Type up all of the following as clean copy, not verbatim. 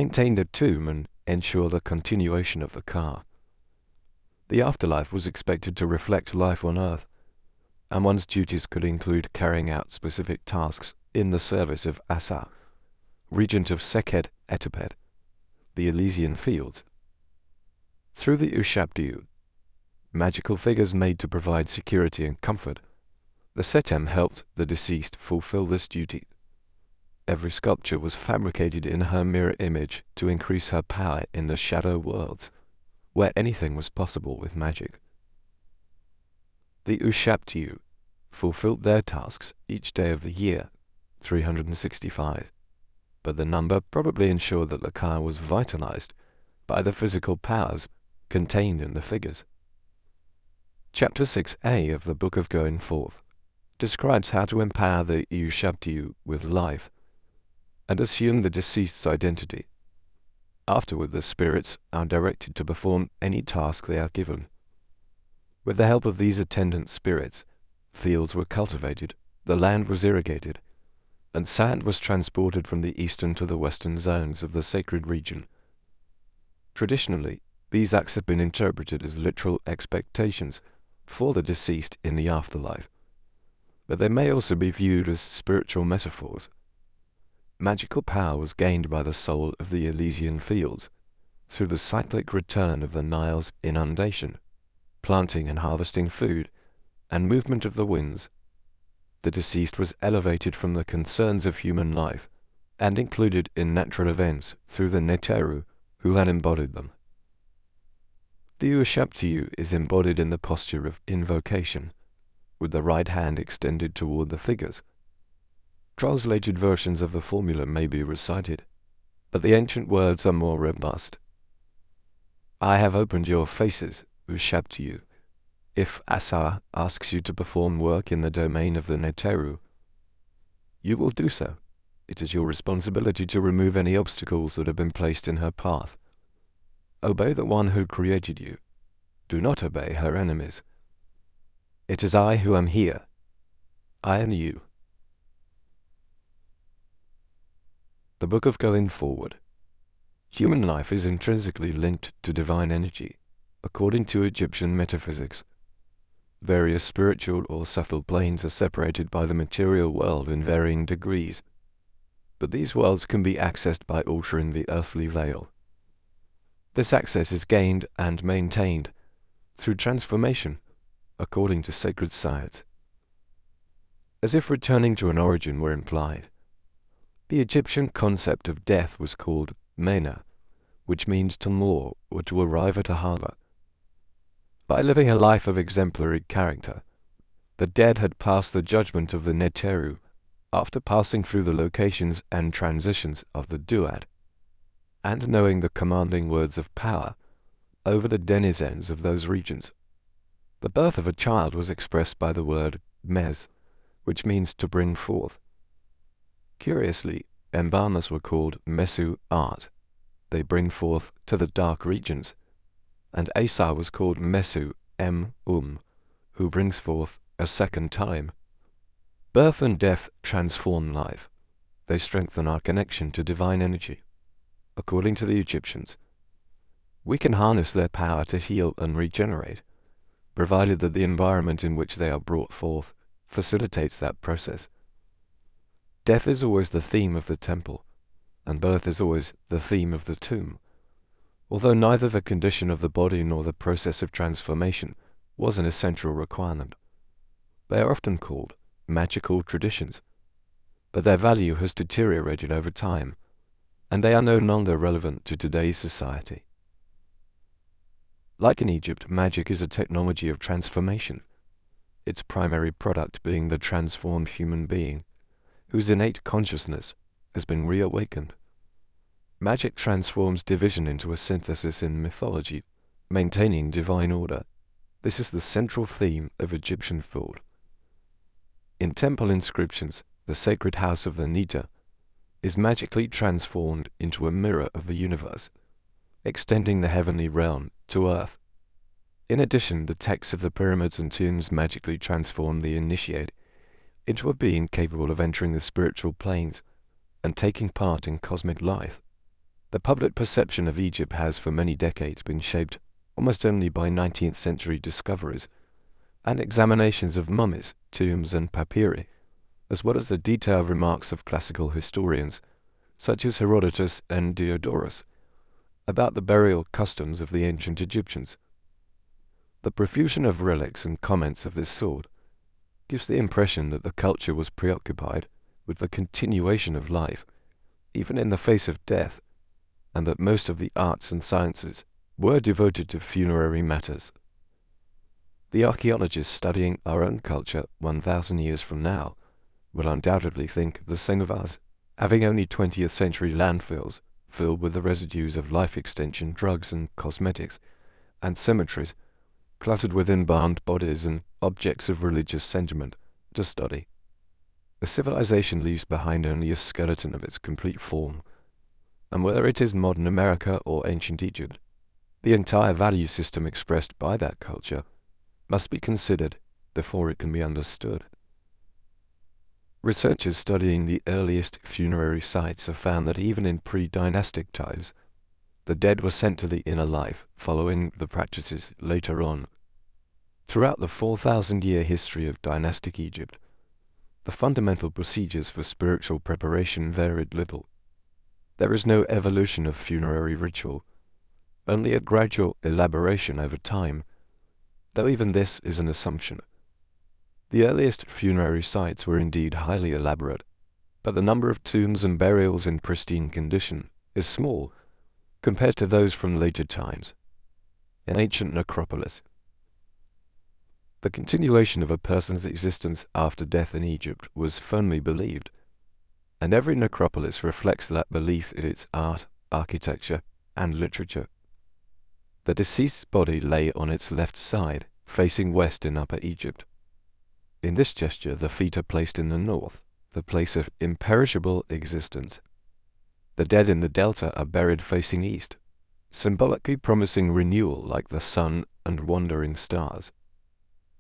maintain the tomb and ensure the continuation of the car. The afterlife was expected to reflect life on Earth, and one's duties could include carrying out specific tasks in the service of Asa, regent of Sekhet Etepet, the Elysian Fields. Through the Ushabtiu, magical figures made to provide security and comfort, the Setem helped the deceased fulfill this duty. Every sculpture was fabricated in her mirror image to increase her power in the shadow worlds, where anything was possible with magic. The Ushabtiu fulfilled their tasks each day of the year, 365, but the number probably ensured that the car was vitalized by the physical powers contained in the figures. Chapter 6a of the Book of Going Forth describes how to empower the Ushabtiu with life and assume the deceased's identity. Afterward, the spirits are directed to perform any task they are given. With the help of these attendant spirits, fields were cultivated, the land was irrigated, and sand was transported from the eastern to the western zones of the sacred region. Traditionally, these acts have been interpreted as literal expectations for the deceased in the afterlife, but they may also be viewed as spiritual metaphors. Magical power was gained by the soul of the Elysian Fields through the cyclic return of the Nile's inundation, planting and harvesting food, and movement of the winds. The deceased was elevated from the concerns of human life and included in natural events through the Neteru who had embodied them. The Ushabtiu is embodied in the posture of invocation, with the right hand extended toward the figures. Translated versions of the formula may be recited, but the ancient words are more robust. I have opened your faces, Ushabtiu. If Asa asks you to perform work in the domain of the Neteru, you will do so. It is your responsibility to remove any obstacles that have been placed in her path. Obey the one who created you. Do not obey her enemies. It is I who am here. I and you. The Book of Going Forward. Human life is intrinsically linked to divine energy, according to Egyptian metaphysics. Various spiritual or subtle planes are separated by the material world in varying degrees, but these worlds can be accessed by altering the earthly veil. This access is gained and maintained through transformation, according to sacred science. As if returning to an origin were implied, the Egyptian concept of death was called Mena, which means to moor or to arrive at a harbor. By living a life of exemplary character, the dead had passed the judgment of the Neteru after passing through the locations and transitions of the Duat, and knowing the commanding words of power over the denizens of those regions. The birth of a child was expressed by the word Mez, which means to bring forth. Curiously, embalmers were called Mesu Art. They bring forth to the dark regions, and Asa was called Mesu who brings forth a second time. Birth and death transform life. They strengthen our connection to divine energy. According to the Egyptians, we can harness their power to heal and regenerate, provided that the environment in which they are brought forth facilitates that process. Death is always the theme of the temple, and birth is always the theme of the tomb, although neither the condition of the body nor the process of transformation was an essential requirement. They are often called magical traditions, but their value has deteriorated over time, and they are no longer relevant to today's society. Like in Egypt, magic is a technology of transformation, its primary product being the transformed human being, whose innate consciousness has been reawakened. Magic transforms division into a synthesis in mythology, maintaining divine order. This is the central theme of Egyptian thought. In temple inscriptions, the sacred house of the Nita is magically transformed into a mirror of the universe, extending the heavenly realm to earth. In addition, the texts of the pyramids and tombs magically transform the initiate into a being capable of entering the spiritual planes and taking part in cosmic life. The public perception of Egypt has for many decades been shaped almost only by 19th century discoveries and examinations of mummies, tombs and papyri, as well as the detailed remarks of classical historians, such as Herodotus and Diodorus, about the burial customs of the ancient Egyptians. The profusion of relics and comments of this sort gives the impression that the culture was preoccupied with the continuation of life, even in the face of death, and that most of the arts and sciences were devoted to funerary matters. The archaeologists studying our own culture 1,000 years from now will undoubtedly think the same of us, having only 20th century landfills filled with the residues of life extension drugs and cosmetics, and cemeteries cluttered with embalmed bodies and objects of religious sentiment to study. A civilization leaves behind only a skeleton of its complete form, and whether it is modern America or ancient Egypt, the entire value system expressed by that culture must be considered before it can be understood. Researchers studying the earliest funerary sites have found that even in pre-dynastic times, the dead were sent to the inner life, following the practices later on. Throughout the 4,000-year history of dynastic Egypt, the fundamental procedures for spiritual preparation varied little. There is no evolution of funerary ritual, only a gradual elaboration over time, though even this is an assumption. The earliest funerary sites were indeed highly elaborate, but the number of tombs and burials in pristine condition is small compared to those from later times. In ancient necropolis, the continuation of a person's existence after death in Egypt was firmly believed, and every necropolis reflects that belief in its art, architecture, and literature. The deceased's body lay on its left side, facing west in Upper Egypt. In this gesture, the feet are placed in the north, the place of imperishable existence. The dead in the delta are buried facing east, symbolically promising renewal like the sun and wandering stars.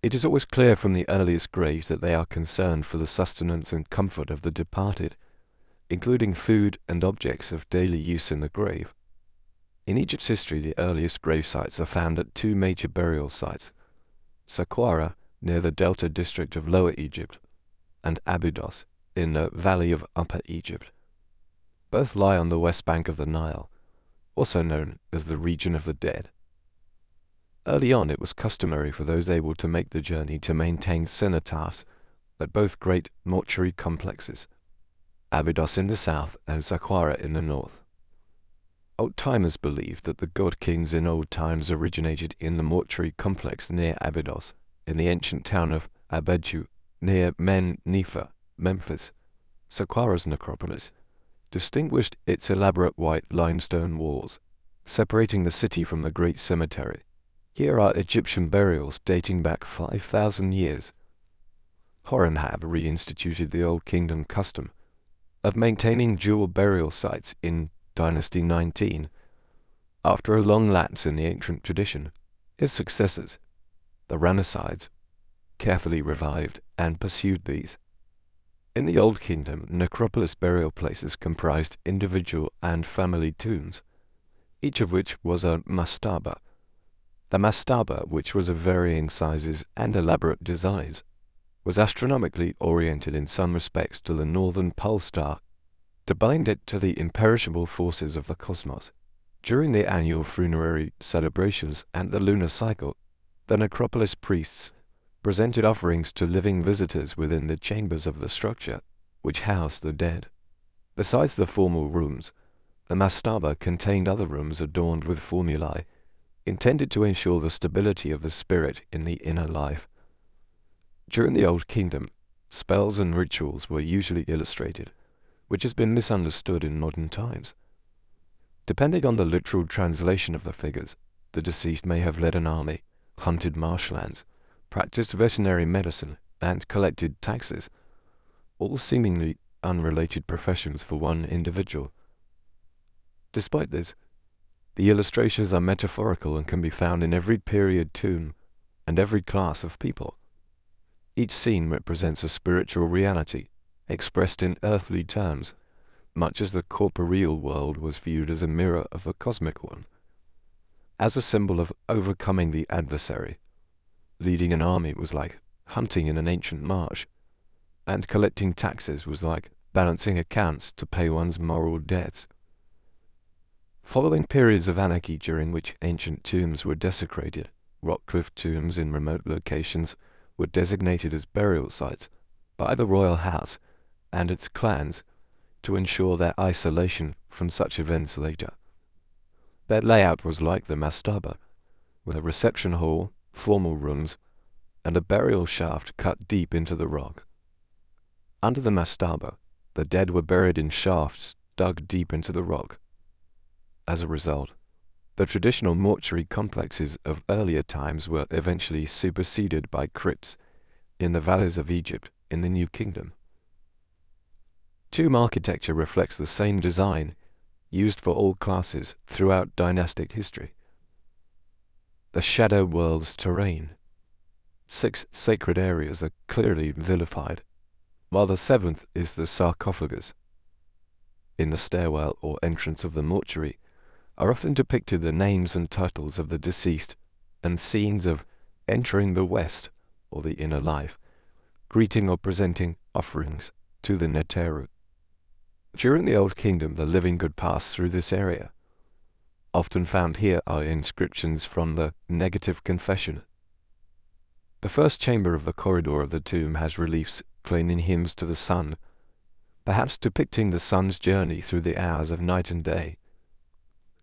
It is always clear from the earliest graves that they are concerned for the sustenance and comfort of the departed, including food and objects of daily use in the grave. In Egypt's history, the earliest grave sites are found at two major burial sites, Saqqara, near the delta district of Lower Egypt, and Abydos, in the valley of Upper Egypt. Both lie on the west bank of the Nile, also known as the region of the dead. Early on, it was customary for those able to make the journey to maintain cenotaphs at both great mortuary complexes, Abydos in the south and Saqqara in the north. Old-timers believed that the god-kings in old times originated in the mortuary complex near Abydos, in the ancient town of Abedju, near Men-Nefer, Memphis. Saqqara's necropolis distinguished its elaborate white limestone walls, separating the city from the great cemetery. Here are Egyptian burials dating back 5,000 years. Horemheb reinstituted the Old Kingdom custom of maintaining dual burial sites in Dynasty 19. After a long lapse in the ancient tradition, his successors, the Ramessides, carefully revived and pursued these. In the Old Kingdom, necropolis burial places comprised individual and family tombs, each of which was a mastaba. The mastaba, which was of varying sizes and elaborate designs, was astronomically oriented in some respects to the northern pole star, to bind it to the imperishable forces of the cosmos. During the annual funerary celebrations and the lunar cycle, the necropolis priests presented offerings to living visitors within the chambers of the structure, which housed the dead. Besides the formal rooms, the mastaba contained other rooms adorned with formulae, intended to ensure the stability of the spirit in the inner life. During the Old Kingdom, spells and rituals were usually illustrated, which has been misunderstood in modern times. Depending on the literal translation of the figures, the deceased may have led an army, hunted marshlands, practiced veterinary medicine, and collected taxes, all seemingly unrelated professions for one individual. Despite this, the illustrations are metaphorical and can be found in every period tomb and every class of people. Each scene represents a spiritual reality, expressed in earthly terms, much as the corporeal world was viewed as a mirror of the cosmic one. As a symbol of overcoming the adversary, leading an army was like hunting in an ancient marsh, and collecting taxes was like balancing accounts to pay one's moral debts. Following periods of anarchy during which ancient tombs were desecrated, rock-cliff tombs in remote locations were designated as burial sites by the royal house and its clans to ensure their isolation from such events later. Their layout was like the mastaba, with a reception hall, formal rooms, and a burial shaft cut deep into the rock. Under the mastaba, the dead were buried in shafts dug deep into the rock. As a result, the traditional mortuary complexes of earlier times were eventually superseded by crypts in the valleys of Egypt in the New Kingdom. Tomb architecture reflects the same design used for all classes throughout dynastic history. The shadow world's terrain. 6 sacred areas are clearly vilified, while the 7th is the sarcophagus. In the stairwell or entrance of the mortuary are often depicted the names and titles of the deceased and scenes of entering the West, or the inner life, greeting or presenting offerings to the Neteru. During the Old Kingdom, the living could pass through this area. Often found here are inscriptions from the Negative Confession. The first chamber of the corridor of the tomb has reliefs claiming hymns to the sun, perhaps depicting the sun's journey through the hours of night and day.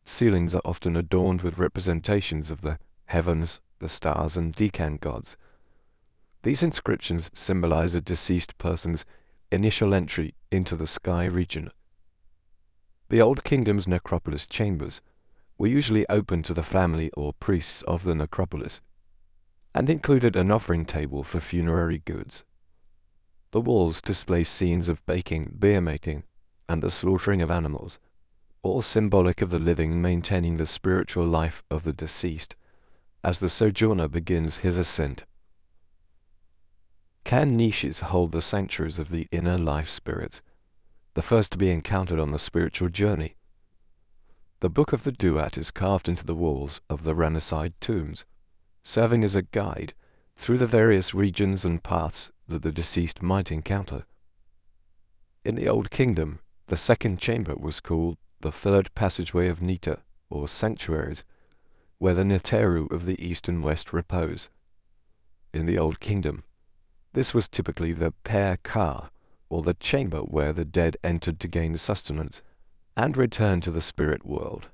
Ceilings are often adorned with representations of the heavens, the stars, and Decan gods. These inscriptions symbolize a deceased person's initial entry into the sky region. The Old Kingdom's necropolis chambers were usually open to the family or priests of the necropolis, and included an offering table for funerary goods. The walls display scenes of baking, beer making, and the slaughtering of animals, all symbolic of the living maintaining the spiritual life of the deceased as the sojourner begins his ascent. Can niches hold the sanctuaries of the inner life spirits, the first to be encountered on the spiritual journey? The Book of the Duat is carved into the walls of the Ramesside tombs, serving as a guide through the various regions and paths that the deceased might encounter. In the Old Kingdom, the second chamber was called the third passageway of Nita, or sanctuaries, where the Neteru of the East and West repose. In the Old Kingdom, this was typically the Per Ka, or the chamber where the dead entered to gain sustenance and return to the spirit world.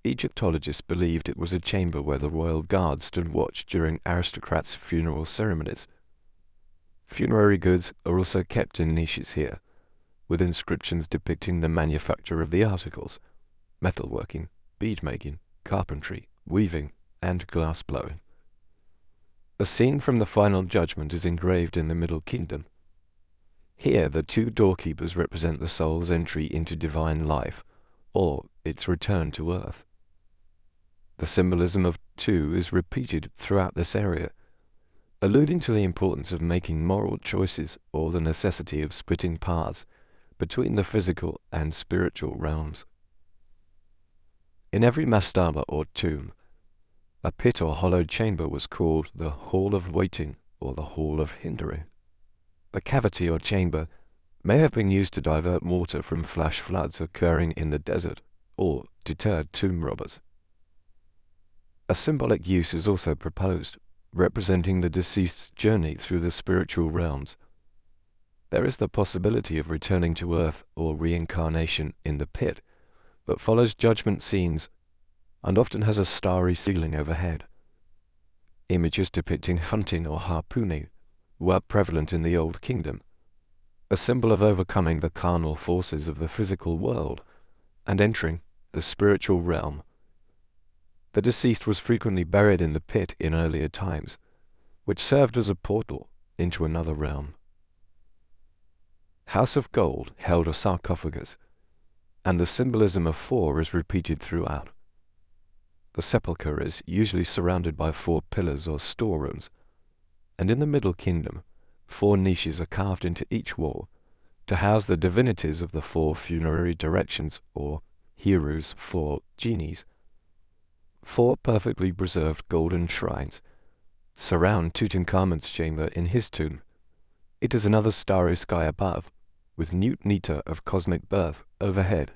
Egyptologists believed it was a chamber where the royal guard stood watch during aristocrats' funeral ceremonies. Funerary goods are also kept in niches here, with inscriptions depicting the manufacture of the articles: metalworking, bead-making, carpentry, weaving, and glass-blowing. A scene from the Final Judgment is engraved in the Middle Kingdom. Here the 2 doorkeepers represent the soul's entry into divine life, or its return to earth. The symbolism of 2 is repeated throughout this area, alluding to the importance of making moral choices or the necessity of splitting paths between the physical and spiritual realms. In every mastaba or tomb, a pit or hollowed chamber was called the Hall of Waiting or the Hall of Hindering. The cavity or chamber may have been used to divert water from flash floods occurring in the desert or deter tomb robbers. A symbolic use is also proposed, representing the deceased's journey through the spiritual realms. There is the possibility of returning to earth or reincarnation in the pit, but follows judgment scenes and often has a starry ceiling overhead. Images depicting hunting or harpooning were prevalent in the Old Kingdom, a symbol of overcoming the carnal forces of the physical world and entering the spiritual realm. The deceased was frequently buried in the pit in earlier times, which served as a portal into another realm. House of Gold held a sarcophagus, and the symbolism of 4 is repeated throughout. The sepulchre is usually surrounded by 4 pillars or storerooms, and in the Middle Kingdom, 4 niches are carved into each wall, to house the divinities of the 4 funerary directions, or Heru's 4 genies. 4 perfectly preserved golden shrines surround Tutankhamun's chamber in his tomb. It is another starry sky above, with Nut Nita of cosmic birth overhead.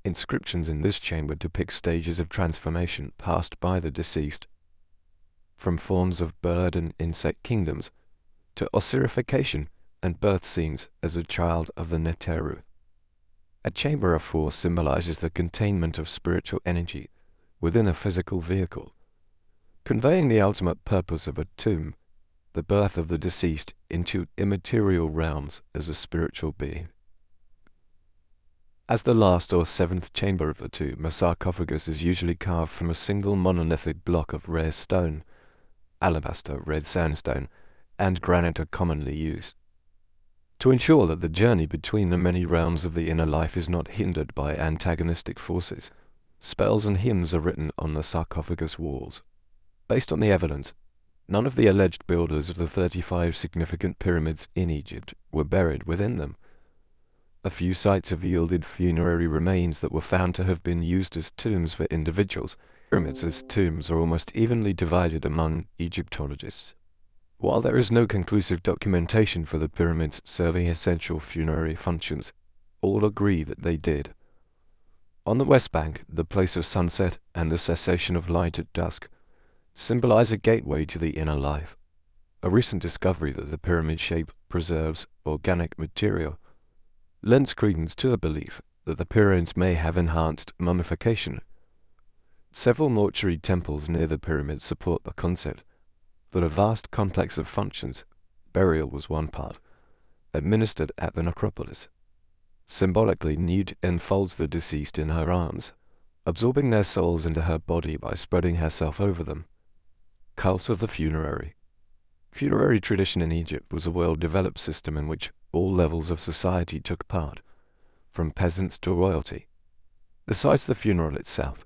Inscriptions in this chamber depict stages of transformation passed by the deceased, from forms of bird and insect kingdoms to ossirification and birth scenes as a child of the Neteru. A chamber of 4 symbolizes the containment of spiritual energy within a physical vehicle, conveying the ultimate purpose of a tomb, the birth of the deceased into immaterial realms as a spiritual being. As the last or 7th chamber of the tomb, a sarcophagus is usually carved from a single monolithic block of rare stone. Alabaster, red sandstone, and granite are commonly used. To ensure that the journey between the many realms of the inner life is not hindered by antagonistic forces, spells and hymns are written on the sarcophagus walls. Based on the evidence, none of the alleged builders of the 35 significant pyramids in Egypt were buried within them. A few sites have yielded funerary remains that were found to have been used as tombs for individuals. Pyramids as tombs are almost evenly divided among Egyptologists. While there is no conclusive documentation for the pyramids serving essential funerary functions, all agree that they did. On the West Bank, the place of sunset and the cessation of light at dusk symbolize a gateway to the inner life. A recent discovery that the pyramid shape preserves organic material lends credence to the belief that the pyramids may have enhanced mummification. Several mortuary temples near the pyramids support the concept that a vast complex of functions, burial was one part, administered at the necropolis. Symbolically, Nut enfolds the deceased in her arms, absorbing their souls into her body by spreading herself over them. Cult of the funerary. Funerary tradition in Egypt was a well-developed system in which all levels of society took part, from peasants to royalty. Besides the funeral itself,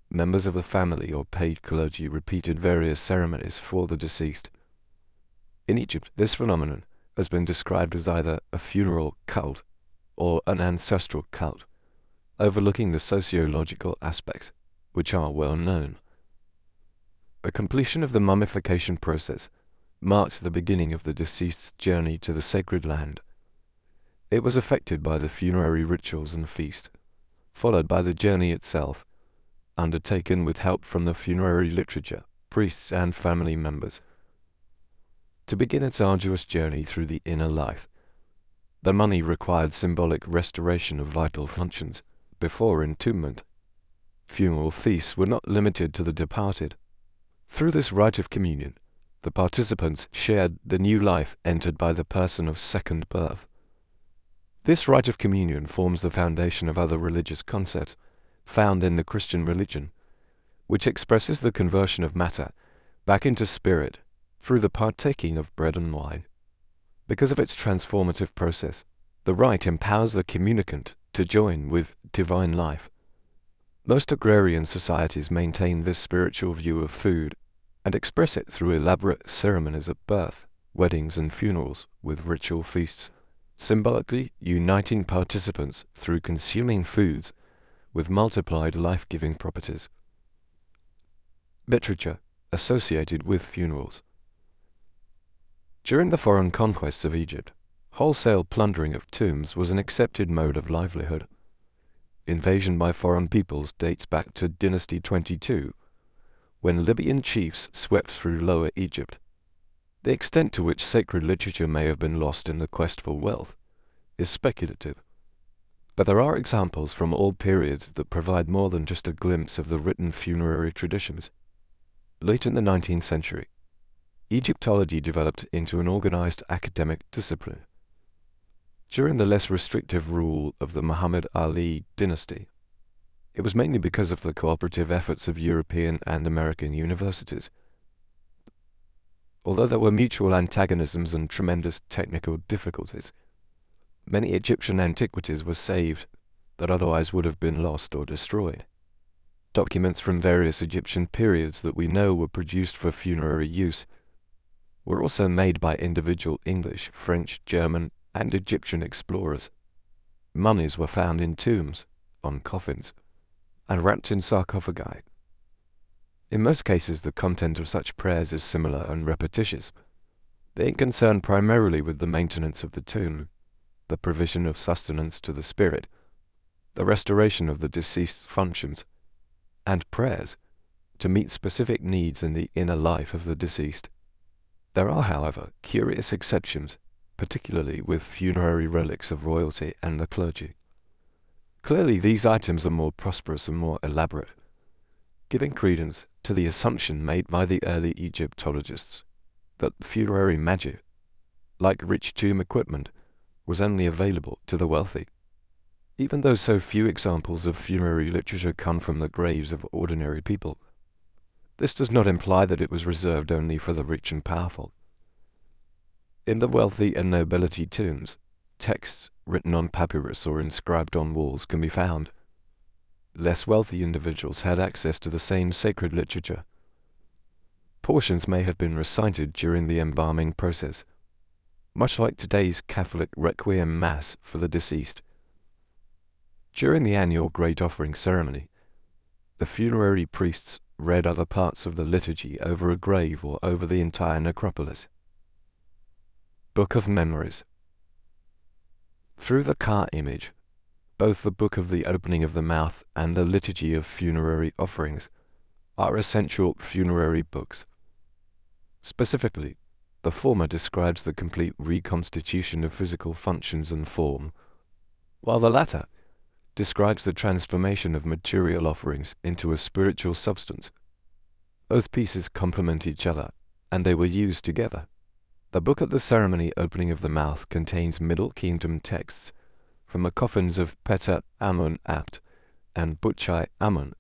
members of the family or paid clergy repeated various ceremonies for the deceased. In Egypt, this phenomenon has been described as either a funeral cult or an ancestral cult, overlooking the sociological aspects, which are well known. The completion of the mummification process marked the beginning of the deceased's journey to the sacred land. It was effected by the funerary rituals and feast, followed by the journey itself, undertaken with help from the funerary literature, priests and family members. To begin its arduous journey through the inner life, the mummy required symbolic restoration of vital functions before entombment. Funeral feasts were not limited to the departed. Through this rite of communion, the participants shared the new life entered by the person of second birth. This rite of communion forms the foundation of other religious concepts found in the Christian religion, which expresses the conversion of matter back into spirit through the partaking of bread and wine. Because of its transformative process, the rite empowers the communicant to join with divine life. Most agrarian societies maintain this spiritual view of food and express it through elaborate ceremonies of birth, weddings and funerals with ritual feasts, symbolically uniting participants through consuming foods with multiplied life-giving properties. Literature associated with funerals. During the foreign conquests of Egypt, wholesale plundering of tombs was an accepted mode of livelihood. Invasion by foreign peoples dates back to Dynasty 22, when Libyan chiefs swept through Lower Egypt. The extent to which sacred literature may have been lost in the quest for wealth is speculative, but there are examples from all periods that provide more than just a glimpse of the written funerary traditions. Late in the 19th century, Egyptology developed into an organized academic discipline. During the less restrictive rule of the Muhammad Ali dynasty, it was mainly because of the cooperative efforts of European and American universities. Although there were mutual antagonisms and tremendous technical difficulties, many Egyptian antiquities were saved that otherwise would have been lost or destroyed. Documents from various Egyptian periods that we know were produced for funerary use were also made by individual English, French, German, and Egyptian explorers. Mummies were found in tombs, on coffins, and wrapped in sarcophagi. In most cases, the content of such prayers is similar and repetitious, being concerned primarily with the maintenance of the tomb, the provision of sustenance to the spirit, the restoration of the deceased's functions, and prayers to meet specific needs in the inner life of the deceased. There are, however, curious exceptions, particularly with funerary relics of royalty and the clergy. Clearly, these items are more prosperous and more elaborate, giving credence to the assumption made by the early Egyptologists that funerary magic, like rich tomb equipment, was only available to the wealthy. Even though so few examples of funerary literature come from the graves of ordinary people, this does not imply that it was reserved only for the rich and powerful. In the wealthy and nobility tombs, texts written on papyrus or inscribed on walls can be found. Less wealthy individuals had access to the same sacred literature. Portions may have been recited during the embalming process, much like today's Catholic Requiem Mass for the deceased. During the annual Great Offering ceremony, the funerary priests read other parts of the liturgy over a grave or over the entire necropolis. Book of Memories. Through the Ka image, both the Book of the Opening of the Mouth and the Liturgy of Funerary Offerings are essential funerary books. Specifically, the former describes the complete reconstitution of physical functions and form, while the latter describes the transformation of material offerings into a spiritual substance. Both pieces complement each other, and they were used together. The Book of the Ceremony Opening of the Mouth contains Middle Kingdom texts from the coffins of Peta Amun Apt and Butchai Amun.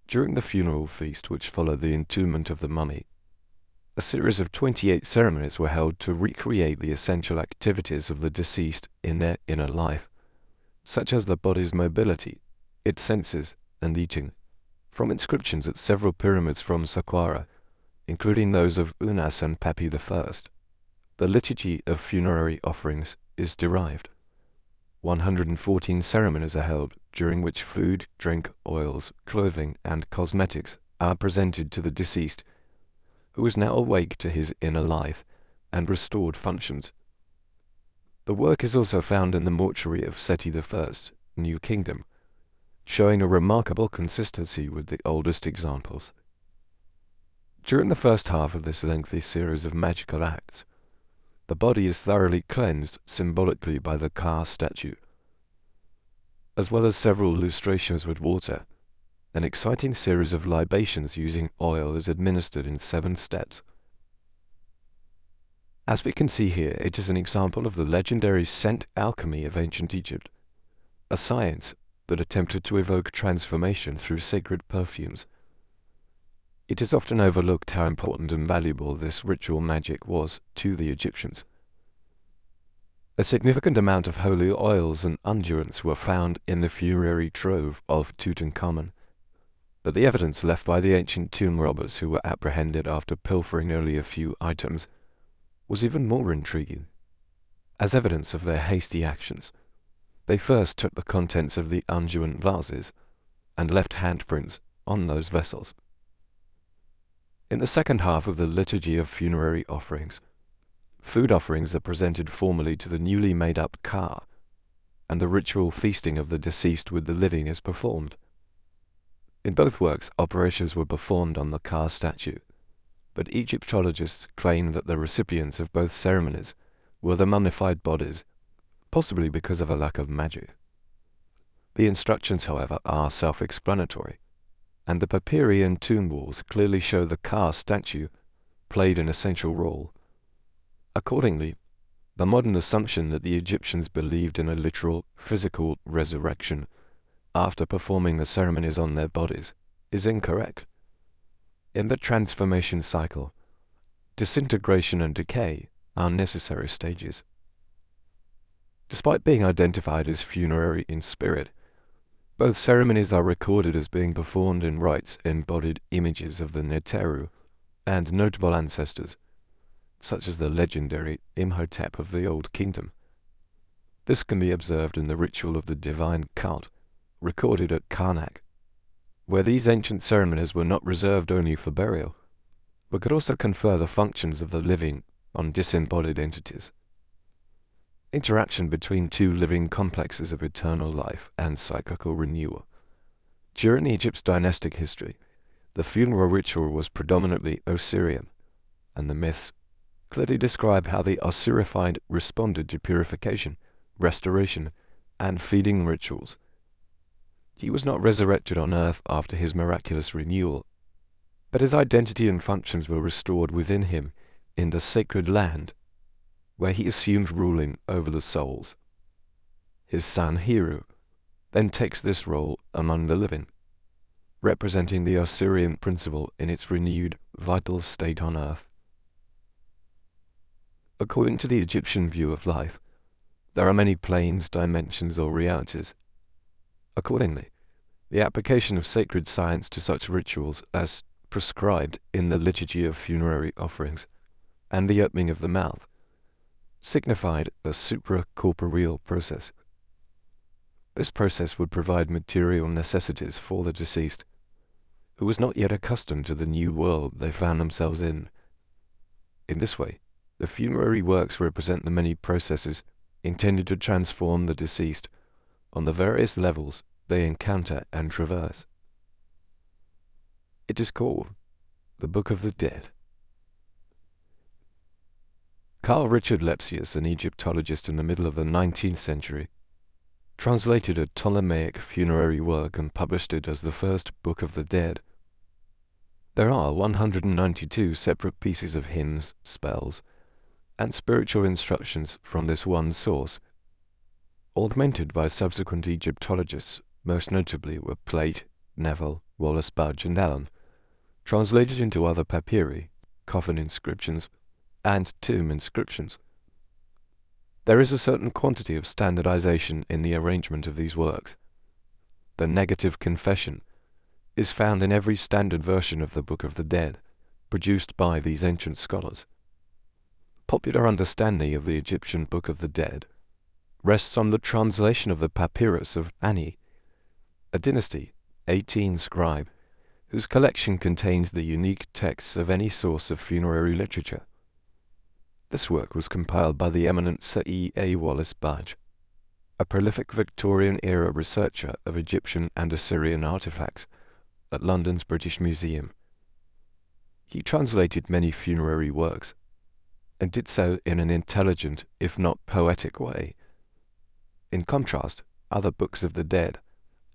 During the funeral feast which followed the entombment of the mummy, a series of 28 ceremonies were held to recreate the essential activities of the deceased in their inner life, such as the body's mobility, its senses, and eating, from inscriptions at several pyramids from Saqqara, including those of Unas and Papi I. The liturgy of funerary offerings is derived. 114 ceremonies are held, during which food, drink, oils, clothing, and cosmetics are presented to the deceased, who is now awake to his inner life and restored functions. The work is also found in the mortuary of Seti I, New Kingdom, showing a remarkable consistency with the oldest examples. During the first half of this lengthy series of magical acts, the body is thoroughly cleansed symbolically by the Ka statue. As well as several lustrations with water, an exciting series of libations using oil is administered in 7 steps. As we can see here, it is an example of the legendary scent alchemy of ancient Egypt, a science that attempted to evoke transformation through sacred perfumes. It is often overlooked how important and valuable this ritual magic was to the Egyptians. A significant amount of holy oils and unguents were found in the funerary trove of Tutankhamun, but the evidence left by the ancient tomb robbers who were apprehended after pilfering only a few items was even more intriguing. As evidence of their hasty actions, they first took the contents of the unguent vases and left handprints on those vessels. In the second half of the liturgy of funerary offerings, food offerings are presented formally to the newly made-up Ka, and the ritual feasting of the deceased with the living is performed. In both works, operations were performed on the Ka statue, but Egyptologists claim that the recipients of both ceremonies were the mummified bodies, possibly because of a lack of magic. The instructions, however, are self-explanatory, and the papyri and tomb walls clearly show the Ka statue played an essential role. Accordingly, the modern assumption that the Egyptians believed in a literal, physical resurrection after performing the ceremonies on their bodies is incorrect. In the transformation cycle, disintegration and decay are necessary stages. Despite being identified as funerary in spirit, both ceremonies are recorded as being performed in rites embodied images of the Neteru and notable ancestors, such as the legendary Imhotep of the Old Kingdom. This can be observed in the ritual of the divine cult, recorded at Karnak, where these ancient ceremonies were not reserved only for burial, but could also confer the functions of the living on disembodied entities. Interaction between two living complexes of eternal life and cyclical renewal. During Egypt's dynastic history, the funeral ritual was predominantly Osirian, and the myths clearly describe how the Osirified responded to purification, restoration, and feeding rituals. He was not resurrected on earth after his miraculous renewal, but his identity and functions were restored within him in the sacred land, where he assumed ruling over the souls. His son Heru then takes this role among the living, representing the Osirian principle in its renewed, vital state on earth. According to the Egyptian view of life, there are many planes, dimensions, or realities. Accordingly, the application of sacred science to such rituals as prescribed in the liturgy of funerary offerings and the opening of the mouth signified a supra-corporeal process. This process would provide material necessities for the deceased, who was not yet accustomed to the new world they found themselves in. In this way, the funerary works represent the many processes intended to transform the deceased on the various levels they encounter and traverse. It is called the Book of the Dead. Carl Richard Lepsius, an Egyptologist in the middle of the 19th century, translated a Ptolemaic funerary work and published it as the first Book of the Dead. There are 192 separate pieces of hymns, spells, and spiritual instructions from this one source, augmented by subsequent Egyptologists. Most notably were Plate, Neville, Wallace Budge, and Allen, translated into other papyri, coffin inscriptions, and tomb inscriptions. There is a certain quantity of standardization in the arrangement of these works. The negative confession is found in every standard version of the Book of the Dead, produced by these ancient scholars. Popular understanding of the Egyptian Book of the Dead rests on the translation of the Papyrus of Ani, a dynasty, 18 scribe, whose collection contains the unique texts of any source of funerary literature. This work was compiled by the eminent Sir E. A. Wallace Budge, a prolific Victorian-era researcher of Egyptian and Assyrian artifacts at London's British Museum. He translated many funerary works, and did so in an intelligent, if not poetic way. In contrast, other books of the dead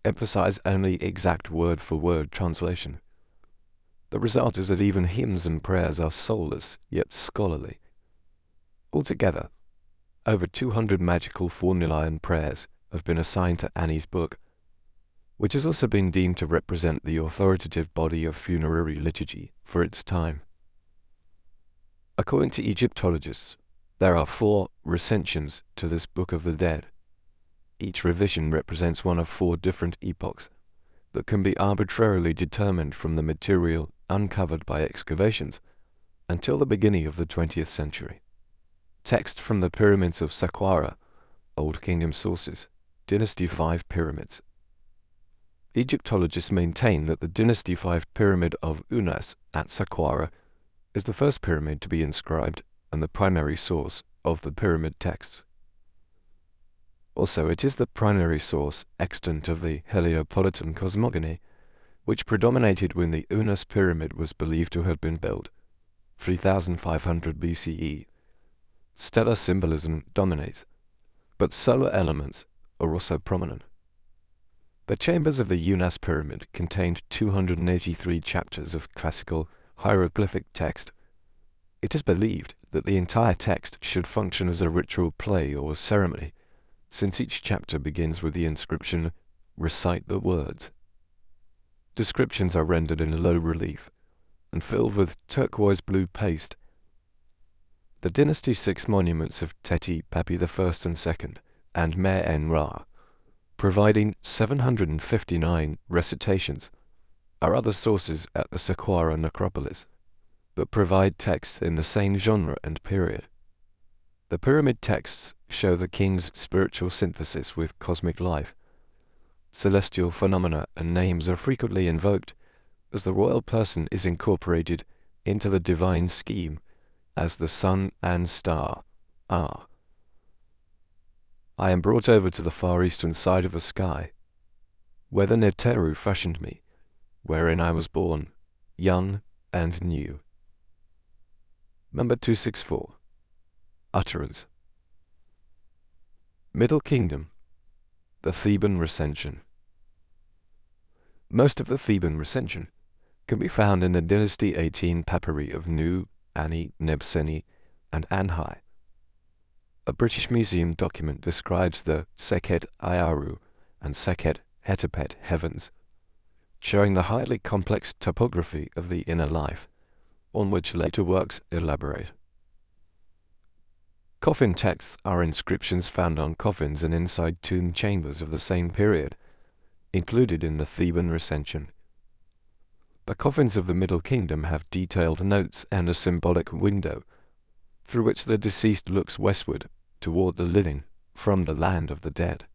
emphasize only exact word-for-word translation. The result is that even hymns and prayers are soulless, yet scholarly. Altogether, over 200 magical formulae and prayers have been assigned to Ani's book, which has also been deemed to represent the authoritative body of funerary liturgy for its time. According to Egyptologists, there are 4 recensions to this Book of the Dead. Each revision represents one of 4 different epochs that can be arbitrarily determined from the material uncovered by excavations until the beginning of the 20th century. Text from the pyramids of Saqqara, Old Kingdom sources, Dynasty 5 pyramids. Egyptologists maintain that the Dynasty 5 pyramid of Unas at Saqqara is the first pyramid to be inscribed and the primary source of the pyramid texts. Also, it is the primary source extant of the Heliopolitan cosmogony, which predominated when the Unas pyramid was believed to have been built, 3500 BCE. Stellar symbolism dominates, but solar elements are also prominent. The chambers of the Unas pyramid contained 283 chapters of classical hieroglyphic text. It is believed that the entire text should function as a ritual play or ceremony, since each chapter begins with the inscription, "Recite the words." Descriptions are rendered in low relief and filled with turquoise blue paste. The Dynasty 6 monuments of Teti, Papi I and II, and Mer-en-Ra, providing 759 recitations, are other sources at the Saqqara necropolis. but provide texts in the same genre and period. The pyramid texts show the king's spiritual synthesis with cosmic life. Celestial phenomena and names are frequently invoked, as the royal person is incorporated into the divine scheme as the sun and star are. I am brought over to the far eastern side of the sky, where the Neteru fashioned me, wherein I was born, young and new. Number 264. Utterance. Middle Kingdom. The Theban Recension. Most of the Theban Recension can be found in the Dynasty 18 papyri of Nu, Ani, Nebseni, and Anhai. A British Museum document describes the Sekhet Ayaru and Sekhet Hetepet heavens, showing the highly complex topography of the inner life, on which later works elaborate. Coffin texts are inscriptions found on coffins and inside tomb chambers of the same period, included in the Theban Recension. The coffins of the Middle Kingdom have detailed notes and a symbolic window, through which the deceased looks westward toward the living from the land of the dead.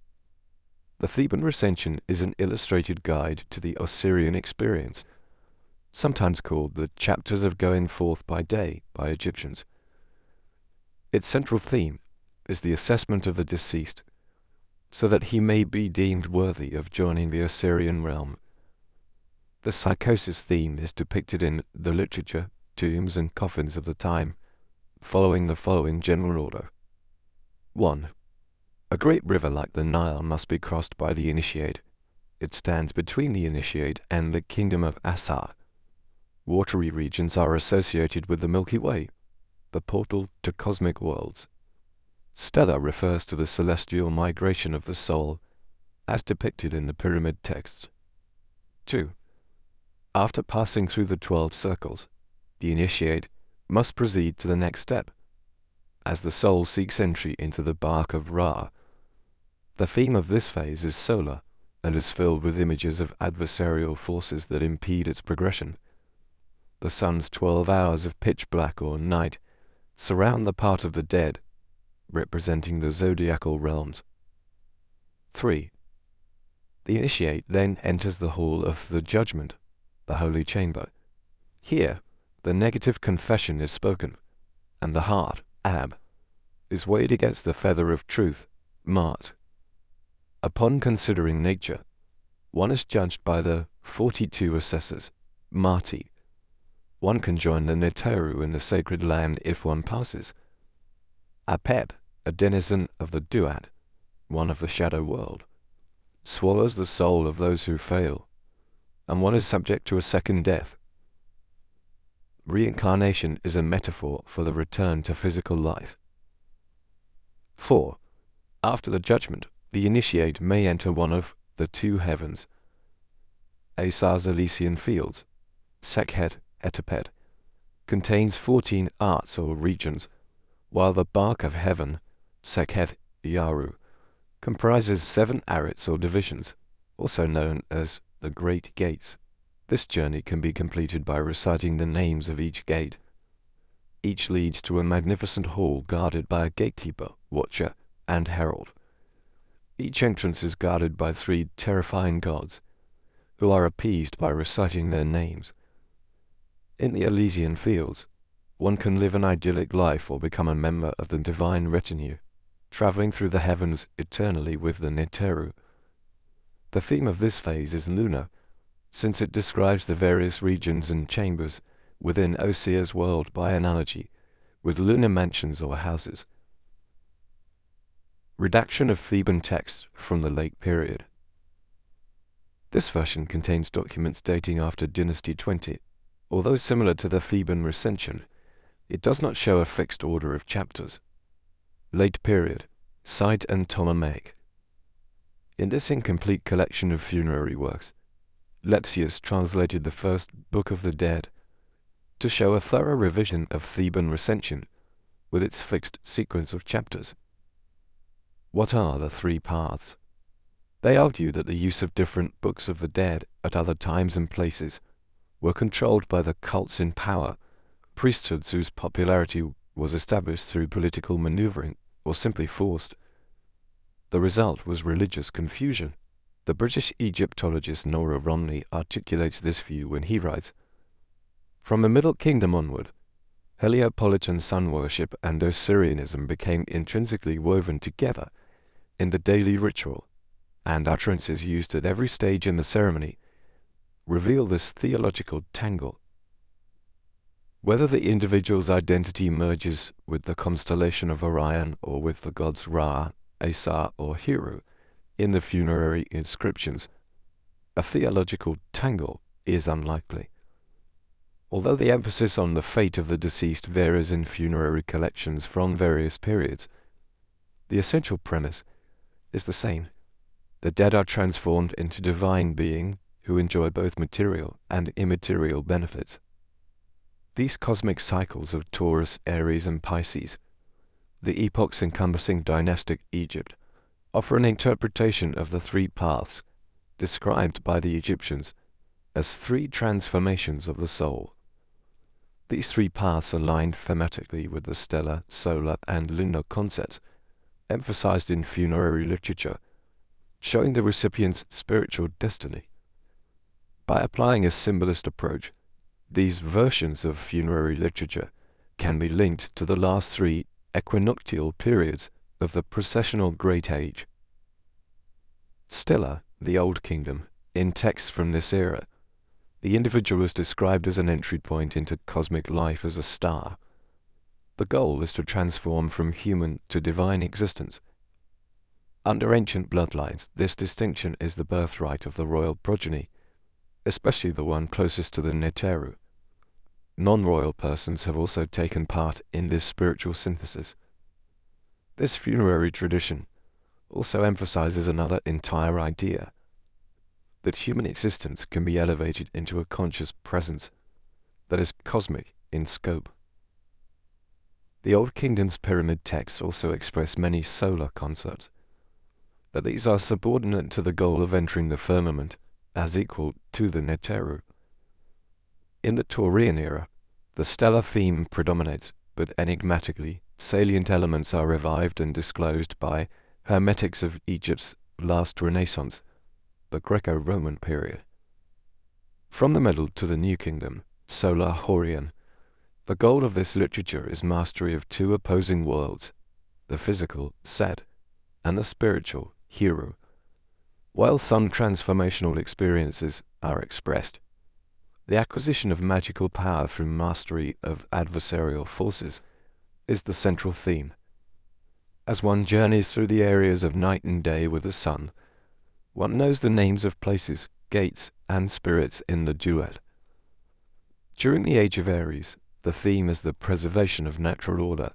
The Theban Recension is an illustrated guide to the Osirian experience, sometimes called the Chapters of Going Forth by Day by Egyptians. Its central theme is the assessment of the deceased, so that he may be deemed worthy of joining the Osirian realm. The psychosis theme is depicted in the literature, tombs, and coffins of the time, following the following general order. 1. A great river like the Nile must be crossed by the initiate. It stands between the initiate and the kingdom of Assar. Watery regions are associated with the Milky Way, the portal to cosmic worlds. Stellar refers to the celestial migration of the soul, as depicted in the pyramid texts. 2. After passing through the 12 circles, the initiate must proceed to the next step, as the soul seeks entry into the bark of Ra. The theme of this phase is solar, and is filled with images of adversarial forces that impede its progression. The sun's 12 hours of pitch black or night surround the part of the dead, representing the zodiacal realms. 3. The initiate then enters the hall of the judgment, the holy chamber. Here, the negative confession is spoken, and the heart, Ab, is weighed against the feather of truth, Mart. Upon considering nature, one is judged by the 42 assessors, Marti. One can join the Neteru in the sacred land if one passes. Apep, a denizen of the Duat, one of the shadow world, swallows the soul of those who fail, and one is subject to a second death. Reincarnation is a metaphor for the return to physical life. 4. After the judgment, the initiate may enter one of the 2 heavens. Asar's Elysian fields, Sekhet Hetepet, contains 14 arts or regions, while the bark of heaven, Sekhet Yaru, comprises 7 arits or divisions, also known as the Great Gates. This journey can be completed by reciting the names of each gate. Each leads to a magnificent hall guarded by a gatekeeper, watcher, and herald. Each entrance is guarded by 3 terrifying gods, who are appeased by reciting their names. In the Elysian fields, one can live an idyllic life or become a member of the divine retinue, traveling through the heavens eternally with the Neteru. The theme of this phase is lunar, since it describes the various regions and chambers within Osir's world by analogy, with lunar mansions or houses. Redaction of Theban texts from the late period. This version contains documents dating after Dynasty 20. Although similar to the Theban Recension, it does not show a fixed order of chapters. Late period, Site and Ptolemaic. In this incomplete collection of funerary works, Lepsius translated the first Book of the Dead to show a thorough revision of Theban Recension with its fixed sequence of chapters. What are the 3 paths? They argue that the use of different Books of the Dead at other times and places were controlled by the cults in power priesthoods whose popularity was established through political maneuvering or simply forced. The result was religious confusion. The British Egyptologist Nora Romney articulates this view when he writes, "From the Middle Kingdom onward, Heliopolitan sun worship and Osirianism became intrinsically woven together in the daily ritual, and utterances used at every stage in the ceremony reveal this theological tangle. Whether the individual's identity merges with the constellation of Orion or with the gods Ra, Asa, or Hiru in the funerary inscriptions, a theological tangle is unlikely. Although the emphasis on the fate of the deceased varies in funerary collections from various periods, the essential premise is the same. The dead are transformed into divine beings who enjoy both material and immaterial benefits. These cosmic cycles of Taurus, Aries, and Pisces, the epochs encompassing dynastic Egypt, offer an interpretation of the three paths described by the Egyptians as three transformations of the soul. These three paths aligned thematically with the stellar, solar, and lunar concepts emphasized in funerary literature, showing the recipient's spiritual destiny. By applying a symbolist approach, these versions of funerary literature can be linked to the last three equinoctial periods of the processional Great Age. Stellar, the Old Kingdom, in texts from this era, the individual is described as an entry point into cosmic life as a star. The goal is to transform from human to divine existence. Under ancient bloodlines, this distinction is the birthright of the royal progeny, especially the one closest to the Neteru. Non-royal persons have also taken part in this spiritual synthesis. This funerary tradition also emphasizes another entire idea, that human existence can be elevated into a conscious presence that is cosmic in scope. The Old Kingdom's pyramid texts also express many solar concepts, that these are subordinate to the goal of entering the firmament as equal to the Neteru. In the Taurian era, the stellar theme predominates, but enigmatically, salient elements are revived and disclosed by Hermetics of Egypt's last Renaissance, the Greco-Roman period. From the Middle to the New Kingdom, Solar Horian, the goal of this literature is mastery of two opposing worlds, the physical, Set, and the spiritual, Hiru. While some transformational experiences are expressed, the acquisition of magical power through mastery of adversarial forces is the central theme. As one journeys through the areas of night and day with the sun, one knows the names of places, gates, and spirits in the duet. During the Age of Aries, the theme is the preservation of natural order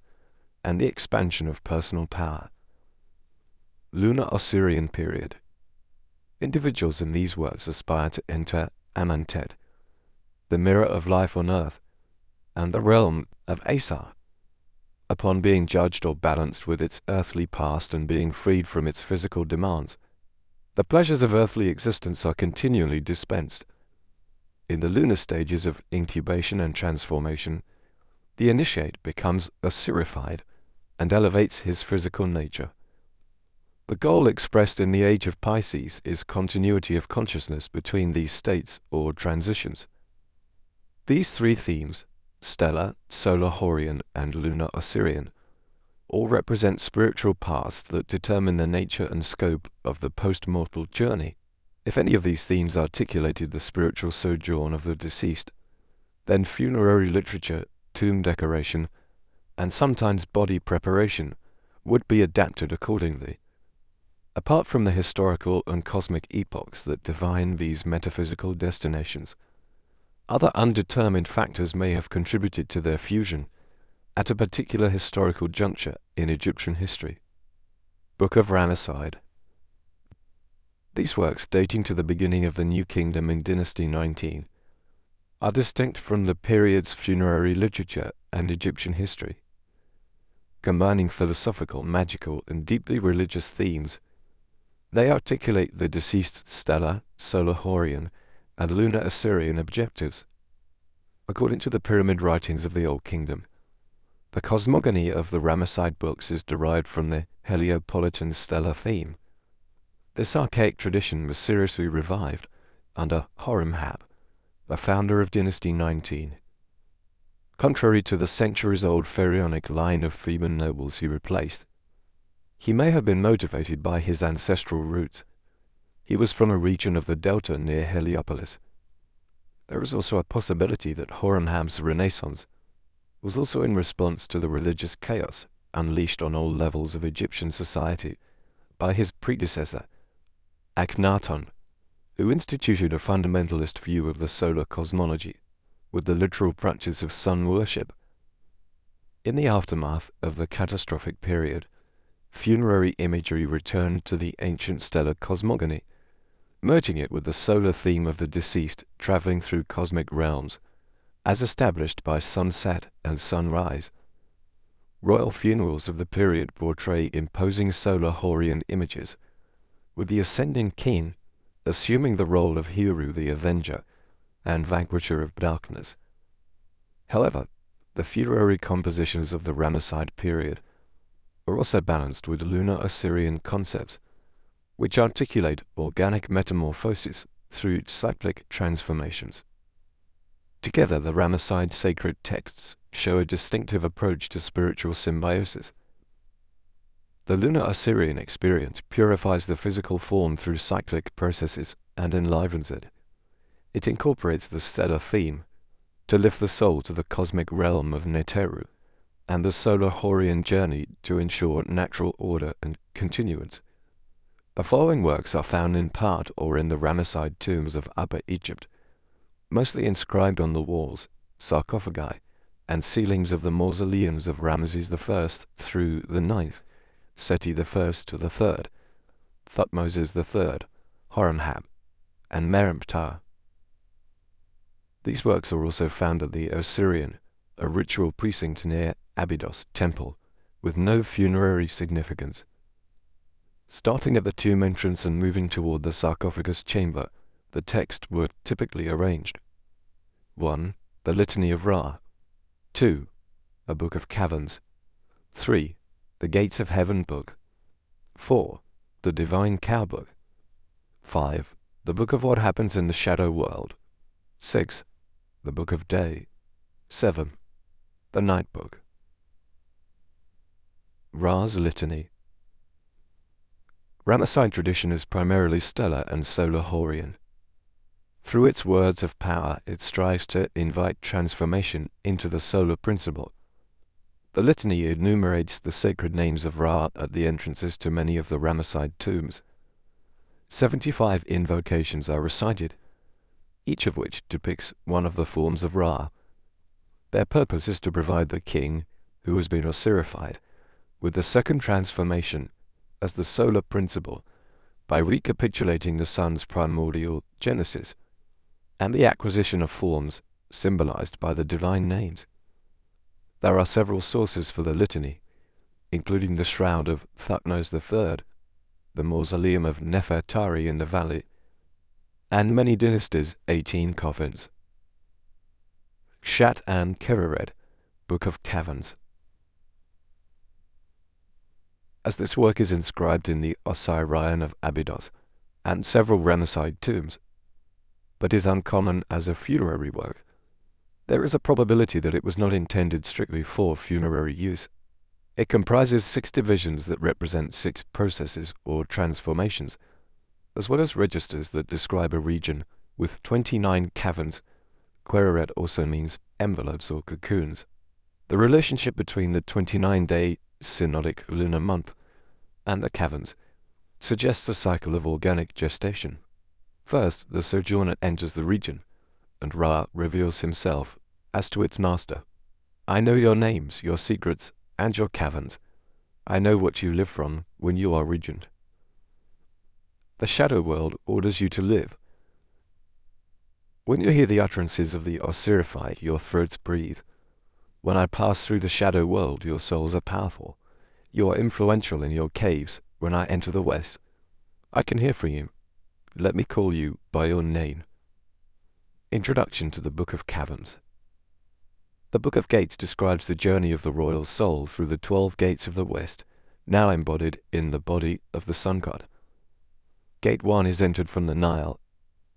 and the expansion of personal power. Lunar Osirian period. Individuals in these works aspire to enter Amentet, the mirror of life on earth, and the realm of Asa. Upon being judged or balanced with its earthly past and being freed from its physical demands, the pleasures of earthly existence are continually dispensed. In the lunar stages of incubation and transformation, the initiate becomes Osirified and elevates his physical nature. The goal expressed in the Age of Pisces is continuity of consciousness between these states or transitions. These three themes, stellar, solar Horian, and lunar Osirian, all represent spiritual paths that determine the nature and scope of the post-mortal journey. If any of these themes articulated the spiritual sojourn of the deceased, then funerary literature, tomb decoration, and sometimes body preparation would be adapted accordingly. Apart from the historical and cosmic epochs that define these metaphysical destinations, other undetermined factors may have contributed to their fusion at a particular historical juncture in Egyptian history. Book of Ramesside. These works, dating to the beginning of the New Kingdom in Dynasty 19, are distinct from the period's funerary literature and Egyptian history. Combining philosophical, magical, and deeply religious themes, they articulate the deceased's stellar, solar Horian, and lunar Osirian objectives. According to the pyramid writings of the Old Kingdom, the cosmogony of the Ramesside books is derived from the Heliopolitan stellar theme. This archaic tradition was seriously revived under Horemheb, the founder of Dynasty 19. Contrary to the centuries-old pharaonic line of Theban nobles he replaced, he may have been motivated by his ancestral roots. He was from a region of the delta near Heliopolis. There is also a possibility that Horemheb's renaissance was also in response to the religious chaos unleashed on all levels of Egyptian society by his predecessor, Akhenaton, who instituted a fundamentalist view of the solar cosmology with the literal practice of sun worship. In the aftermath of the catastrophic period, funerary imagery returned to the ancient stellar cosmogony, merging it with the solar theme of the deceased traveling through cosmic realms, as established by sunset and sunrise. Royal funerals of the period portray imposing solar Horian images, with the ascending king assuming the role of Heru the Avenger and vanquisher of darkness. However, the funerary compositions of the Ramesside period are also balanced with lunar Assyrian concepts, which articulate organic metamorphosis through cyclic transformations. Together, the Ramesside sacred texts show a distinctive approach to spiritual symbiosis. The lunar Assyrian experience purifies the physical form through cyclic processes and enlivens it. It incorporates the stellar theme to lift the soul to the cosmic realm of Neteru, and the solar Horian journey to ensure natural order and continuance. The following works are found in part or in the Ramesside tombs of Upper Egypt, mostly inscribed on the walls, sarcophagi, and ceilings of the mausoleums of Ramesses I through the 9th, Seti I to the 3rd, Thutmoses III, Horemheb, and Meremptah. These works are also found at the Osirian, a ritual precinct near Abydos temple, with no funerary significance. Starting at the tomb entrance and moving toward the sarcophagus chamber, the texts were typically arranged. 1. The Litany of Ra. 2. A Book of Caverns. 3. The Gates of Heaven Book. 4. The Divine Cow Book. 5. The Book of What Happens in the Shadow World. 6. The Book of Day. 7. The Night Book. Ra's Litany. Ramesside tradition is primarily stellar and solar Horian. Through its words of power, it strives to invite transformation into the solar principle. The litany enumerates the sacred names of Ra at the entrances to many of the Ramesside tombs. 75 invocations are recited, each of which depicts one of the forms of Ra. Their purpose is to provide the king, who has been Osirified, with the second transformation as the solar principle by recapitulating the sun's primordial genesis and the acquisition of forms symbolized by the divine names. There are several sources for the litany, including the shroud of Thutmose III, the mausoleum of Nefertari in the valley, and many dynasties' 18 coffins. Shat and Kereret, Book of Caverns. As this work is inscribed in the Osirian of Abydos and several Ramesside tombs, but is uncommon as a funerary work, there is a probability that it was not intended strictly for funerary use. It comprises 6 divisions that represent 6 processes or transformations, as well as registers that describe a region with 29 caverns. Quereret also means envelopes or cocoons. The relationship between the 29-day synodic lunar month and the caverns suggests a cycle of organic gestation. First, the sojourner enters the region, and Ra reveals himself as to its master. I know your names, your secrets, and your caverns. I know what you live from when you are regent. The shadow world orders you to live. When you hear the utterances of the Osirified, your throats breathe. When I pass through the shadow world, your souls are powerful. You are influential in your caves. When I enter the west, I can hear from you. Let me call you by your name. Introduction to the Book of Caverns. The Book of Gates describes the journey of the royal soul through the 12 gates of the West, now embodied in the body of the sun god. Gate 1 is entered from the Nile,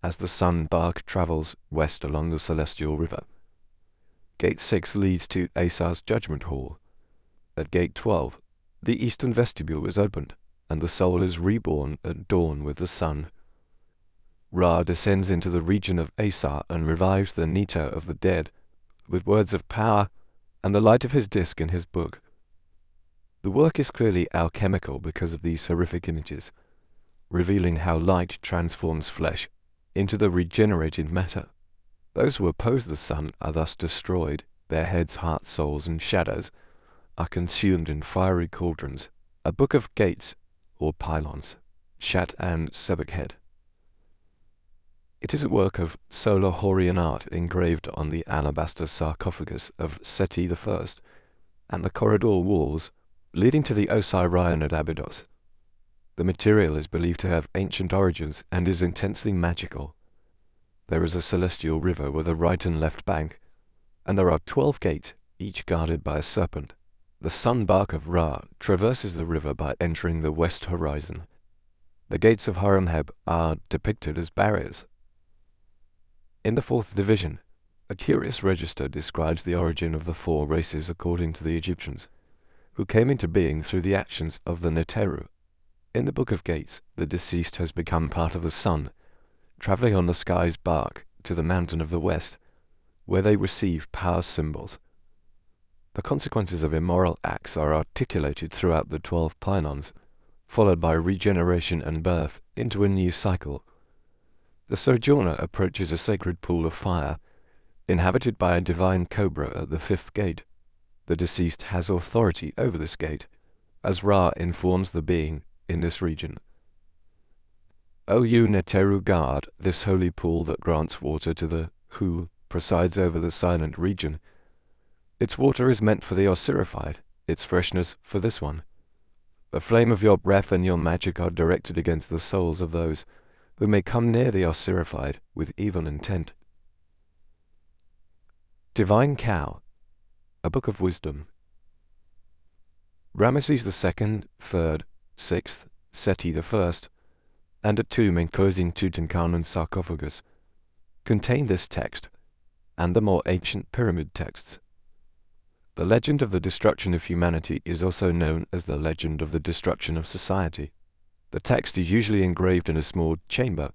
as the sun bark travels west along the celestial river. Gate 6 leads to Asar's judgment hall. At Gate 12, the eastern vestibule is opened, and the soul is reborn at dawn with the sun. Ra descends into the region of Asar and revives the Nita of the dead, with words of power and the light of his disk in his book. The work is clearly alchemical because of these horrific images, revealing how light transforms flesh into the regenerated matter. Those who oppose the sun are thus destroyed, their heads, hearts, souls, and shadows are consumed in fiery cauldrons. A Book of Gates, or pylons, Shat and Sebekhed. It is a work of solar Horian art engraved on the alabaster sarcophagus of Seti I and the corridor walls leading to the Osirion at Abydos. The material is believed to have ancient origins and is intensely magical. There is a celestial river with a right and left bank, and there are 12 gates, each guarded by a serpent. The sun bark of Ra traverses the river by entering the west horizon. The gates of Horemheb are depicted as barriers. In the 4th division, a curious register describes the origin of the 4 races according to the Egyptians, who came into being through the actions of the Neteru. In the Book of Gates, the deceased has become part of the sun, travelling on the sky's bark to the mountain of the west, where they receive power symbols. The consequences of immoral acts are articulated throughout the 12 pylons, followed by regeneration and birth into a new cycle. The sojourner approaches a sacred pool of fire, inhabited by a divine cobra at the 5th gate. The deceased has authority over this gate, as Ra informs the being in this region. O you Neteru, guard this holy pool that grants water to the who presides over the silent region. Its water is meant for the Osirified, its freshness for this one. The flame of your breath and your magic are directed against the souls of those who may come near the Osirified with evil intent. Divine Cow, a Book of Wisdom. Ramesses II, 3rd, 6th, Seti I, and a tomb enclosing Tutankhamun's sarcophagus contain this text and the more ancient pyramid texts. The legend of the destruction of humanity is also known as the legend of the destruction of society. The text is usually engraved in a small chamber,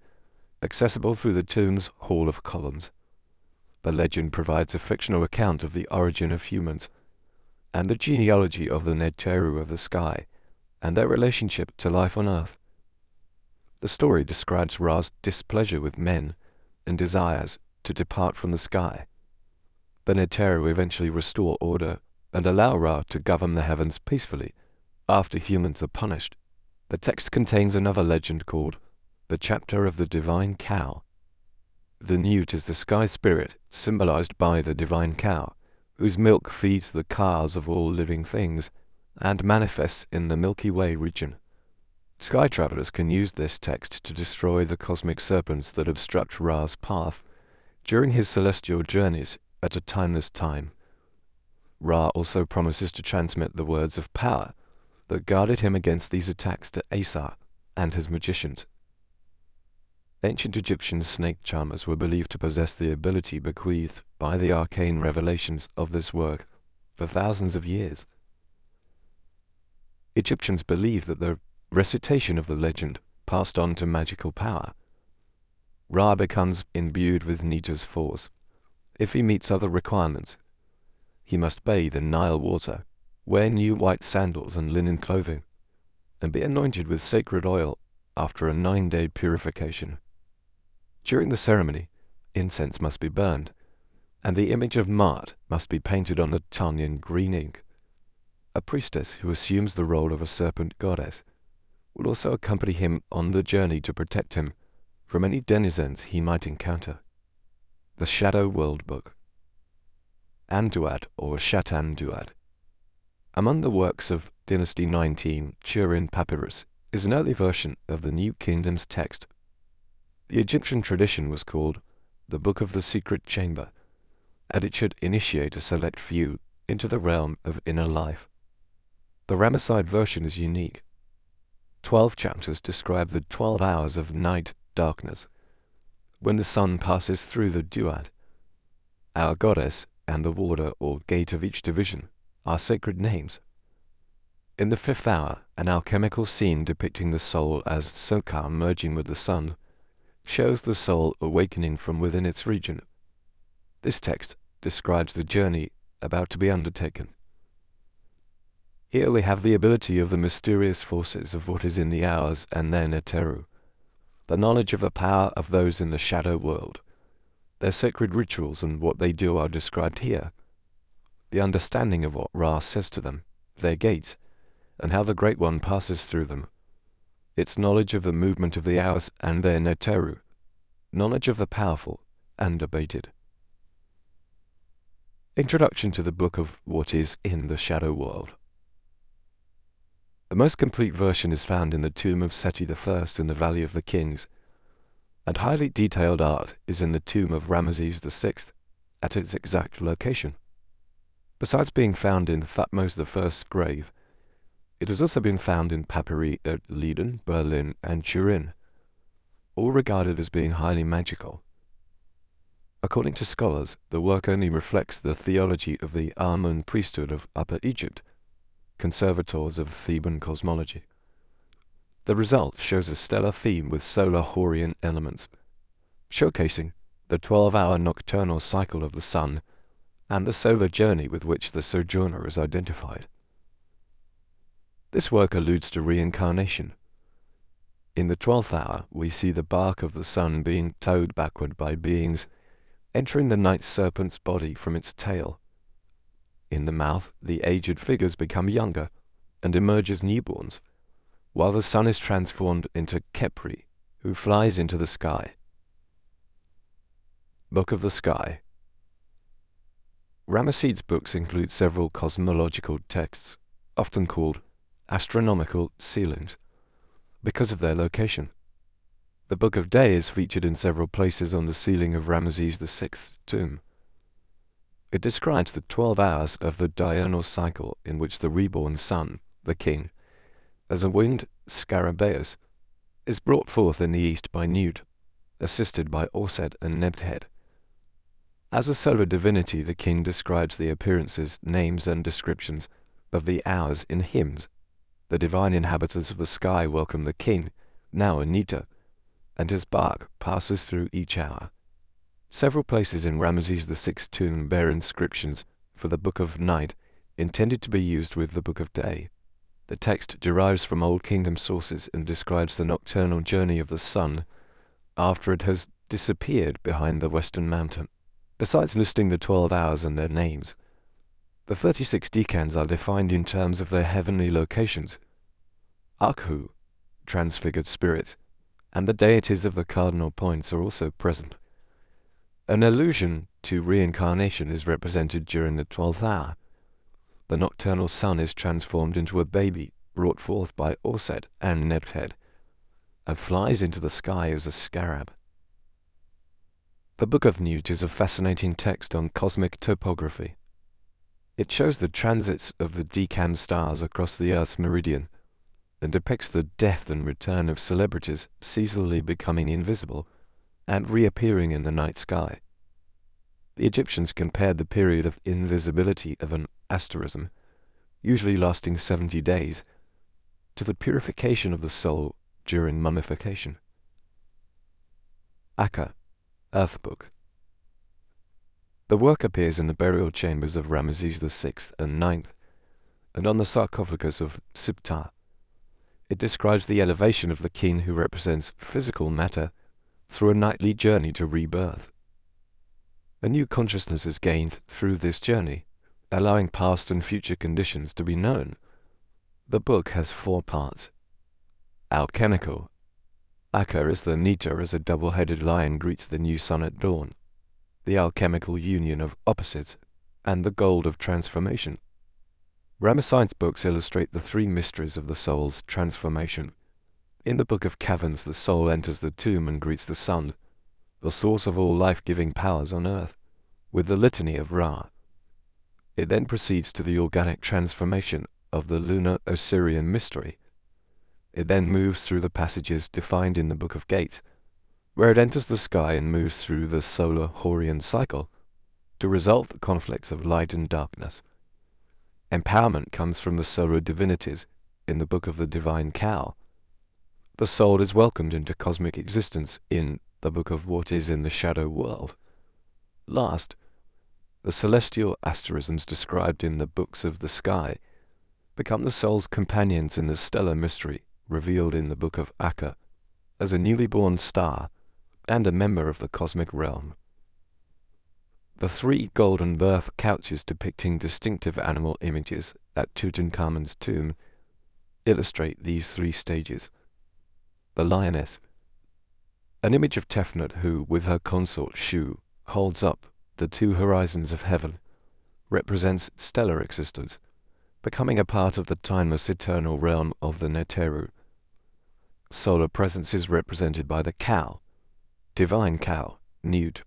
accessible through the tomb's hall of columns. The legend provides a fictional account of the origin of humans, and the genealogy of the Neteru of the sky, and their relationship to life on earth. The story describes Ra's displeasure with men and desires to depart from the sky. The Neteru eventually restore order and allow Ra to govern the heavens peacefully after humans are punished. The text contains another legend called the Chapter of the Divine Cow. The newt is the sky spirit symbolized by the divine cow, whose milk feeds the cars of all living things and manifests in the Milky Way region. Sky travelers can use this text to destroy the cosmic serpents that obstruct Ra's path during his celestial journeys at a timeless time. Ra also promises to transmit the words of power that guarded him against these attacks to Asar and his magicians. Ancient Egyptian snake charmers were believed to possess the ability bequeathed by the arcane revelations of this work for thousands of years. Egyptians believed that the recitation of the legend passed on to magical power. Ra becomes imbued with Nita's force. If he meets other requirements, he must bathe in Nile water, wear new white sandals and linen clothing, and be anointed with sacred oil after a 9-day purification. During the ceremony, incense must be burned, and the image of Ma'at must be painted on the tongue in green ink. A priestess who assumes the role of a serpent goddess will also accompany him on the journey to protect him from any denizens he might encounter. The Shadow World Book. Anduat or Shatanduat. Among the works of Dynasty 19, Turin Papyrus is an early version of the New Kingdom's text. The Egyptian tradition was called the Book of the Secret Chamber, and it should initiate a select few into the realm of inner life. The Ramesside version is unique. 12 chapters describe the 12 hours of night darkness, when the sun passes through the duat. Our goddess and the warder or gate of each division are sacred names. In the 5th hour, an alchemical scene depicting the soul as Sokar merging with the sun shows the soul awakening from within its region. This text describes the journey about to be undertaken. Here we have the ability of the mysterious forces of what is in the hours and their Neteru, the knowledge of the power of those in the shadow world. Their sacred rituals and what they do are described here. The understanding of what Ra says to them, their gates, and how the Great One passes through them. Its knowledge of the movement of the hours and their Neteru, knowledge of the powerful and abated. Introduction to the book of what is in the shadow world. The most complete version is found in the tomb of Seti I in the Valley of the Kings, and highly detailed art is in the tomb of Ramesses VI at its exact location. Besides being found in Thutmose I's grave, it has also been found in papyri at Leiden, Berlin, and Turin, all regarded as being highly magical. According to scholars, the work only reflects the theology of the Amun priesthood of Upper Egypt, conservators of Theban cosmology. The result shows a stellar theme with solar Horian elements, showcasing the 12-hour nocturnal cycle of the sun and the solar journey with which the sojourner is identified. This work alludes to reincarnation. In the 12th hour, we see the bark of the sun being towed backward by beings entering the night serpent's body from its tail. In the mouth, the aged figures become younger and emerge as newborns, while the sun is transformed into Khepri, who flies into the sky. Book of the Sky. Ramesside's books include several cosmological texts, often called astronomical ceilings, because of their location. The Book of Day is featured in several places on the ceiling of Ramesses VI's tomb. It describes the 12 hours of the diurnal cycle in which the reborn sun, the king, as a winged scarabaeus, is brought forth in the east by Nut, assisted by Orset and Nebthed. As a solar divinity, the king describes the appearances, names, and descriptions of the hours in hymns. The divine inhabitants of the sky welcome the king, now Anita, and his bark passes through each hour. Several places in Ramesses VI's tomb bear inscriptions for the Book of Night, intended to be used with the Book of Day. The text derives from Old Kingdom sources and describes the nocturnal journey of the sun after it has disappeared behind the western mountain. Besides listing the 12 hours and their names, the 36 decans are defined in terms of their heavenly locations. Akhu, transfigured spirits, and the deities of the cardinal points are also present. An allusion to reincarnation is represented during the 12th hour. The nocturnal sun is transformed into a baby brought forth by Orset and Nebthed, and flies into the sky as a scarab. The Book of Nut is a fascinating text on cosmic topography. It shows the transits of the decan stars across the Earth's meridian, and depicts the death and return of celebrities seasonally becoming invisible and reappearing in the night sky. The Egyptians compared the period of invisibility of an asterism, usually lasting 70 days, to the purification of the soul during mummification. Akka, Earth Book. The work appears in the burial chambers of Ramesses VI and IX, and on the sarcophagus of Siptah. It describes the elevation of the king who represents physical matter through a nightly journey to rebirth. A new consciousness is gained through this journey, allowing past and future conditions to be known. The book has 4 parts. Alchemical. Akka is the Nita as a double-headed lion greets the new sun at dawn, the alchemical union of opposites, and the gold of transformation. Ramesside's books illustrate the 3 mysteries of the soul's transformation. In the Book of Caverns, the soul enters the tomb and greets the sun, the source of all life-giving powers on earth. with the litany of Ra. It then proceeds to the organic transformation of the lunar Osirian mystery. It then moves through the passages defined in the Book of Gates, where it enters the sky and moves through the solar Horian cycle to resolve the conflicts of light and darkness. Empowerment comes from the solar divinities in the Book of the Divine Cow. The soul is welcomed into cosmic existence in the Book of What is in the Shadow World. Last, the celestial asterisms described in the Books of the Sky become the soul's companions in the stellar mystery revealed in the Book of Akka as a newly born star and a member of the cosmic realm. The 3 golden birth couches depicting distinctive animal images at Tutankhamun's tomb illustrate these 3 stages. The lioness, an image of Tefnut who, with her consort Shu, holds up the 2 horizons of heaven, represents stellar existence, becoming a part of the timeless eternal realm of the Neteru. Solar presence is represented by the cow, divine cow, Newt,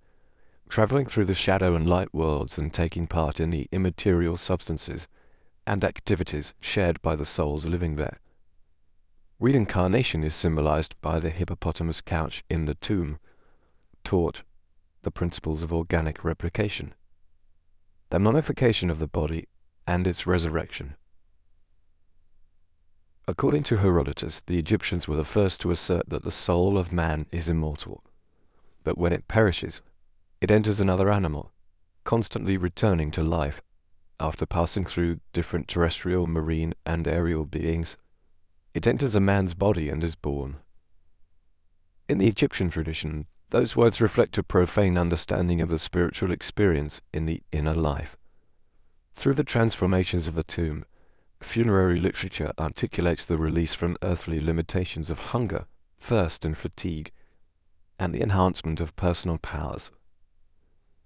traveling through the shadow and light worlds and taking part in the immaterial substances and activities shared by the souls living there. Reincarnation is symbolized by the hippopotamus couch in the tomb, taught the principles of organic replication, the mummification of the body, and its resurrection. According to Herodotus, the Egyptians were the first to assert that the soul of man is immortal, but when it perishes, it enters another animal, constantly returning to life after passing through different terrestrial, marine, and aerial beings. It enters a man's body and is born. In the Egyptian tradition, those words reflect a profane understanding of the spiritual experience in the inner life. Through the transformations of the tomb, funerary literature articulates the release from earthly limitations of hunger, thirst, and fatigue, and the enhancement of personal powers.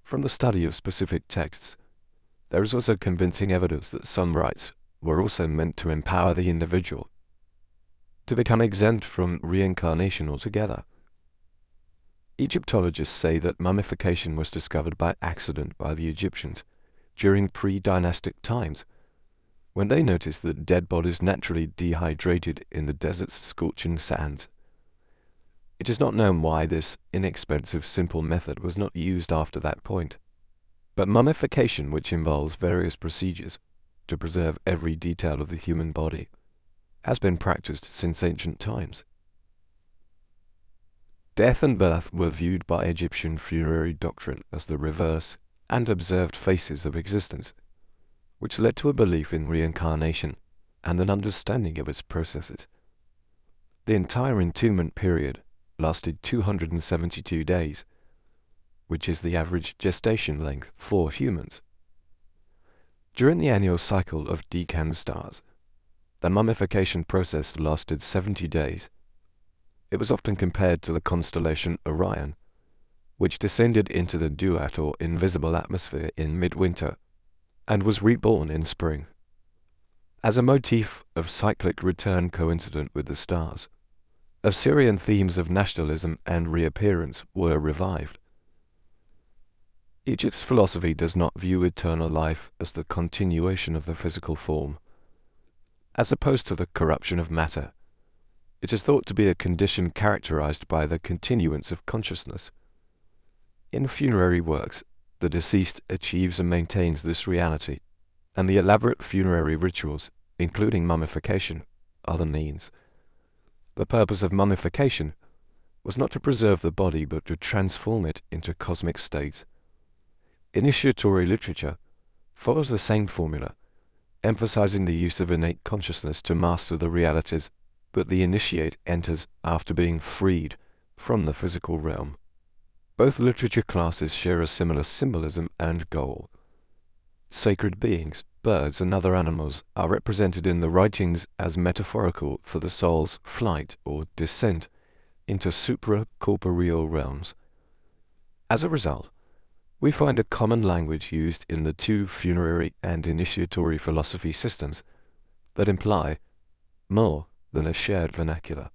From the study of specific texts, there is also convincing evidence that some rites were also meant to empower the individual to become exempt from reincarnation altogether. Egyptologists say that mummification was discovered by accident by the Egyptians during pre-dynastic times, when they noticed that dead bodies naturally dehydrated in the desert's scorching sands. It is not known why this inexpensive, simple method was not used after that point, but mummification, which involves various procedures to preserve every detail of the human body, has been practiced since ancient times. Death and birth were viewed by Egyptian funerary doctrine as the reverse and observed faces of existence, which led to a belief in reincarnation and an understanding of its processes. The entire entombment period lasted 272 days, which is the average gestation length for humans. During the annual cycle of Decan stars, the mummification process lasted 70 days. It was often compared to the constellation Orion, which descended into the duat or invisible atmosphere in midwinter and was reborn in spring. As a motif of cyclic return coincident with the stars, Assyrian themes of nationalism and reappearance were revived. Egypt's philosophy does not view eternal life as the continuation of the physical form. As opposed to the corruption of matter, it is thought to be a condition characterized by the continuance of consciousness. In funerary works, the deceased achieves and maintains this reality, and the elaborate funerary rituals, including mummification, are the means. The purpose of mummification was not to preserve the body but to transform it into cosmic states. Initiatory literature follows the same formula, emphasizing the use of innate consciousness to master the realities that the initiate enters after being freed from the physical realm. Both literature classes share a similar symbolism and goal. Sacred beings, birds, and other animals are represented in the writings as metaphorical for the soul's flight or descent into supra-corporeal realms. As a result, we find a common language used in the two funerary and initiatory philosophy systems that imply more than a shared vernacular.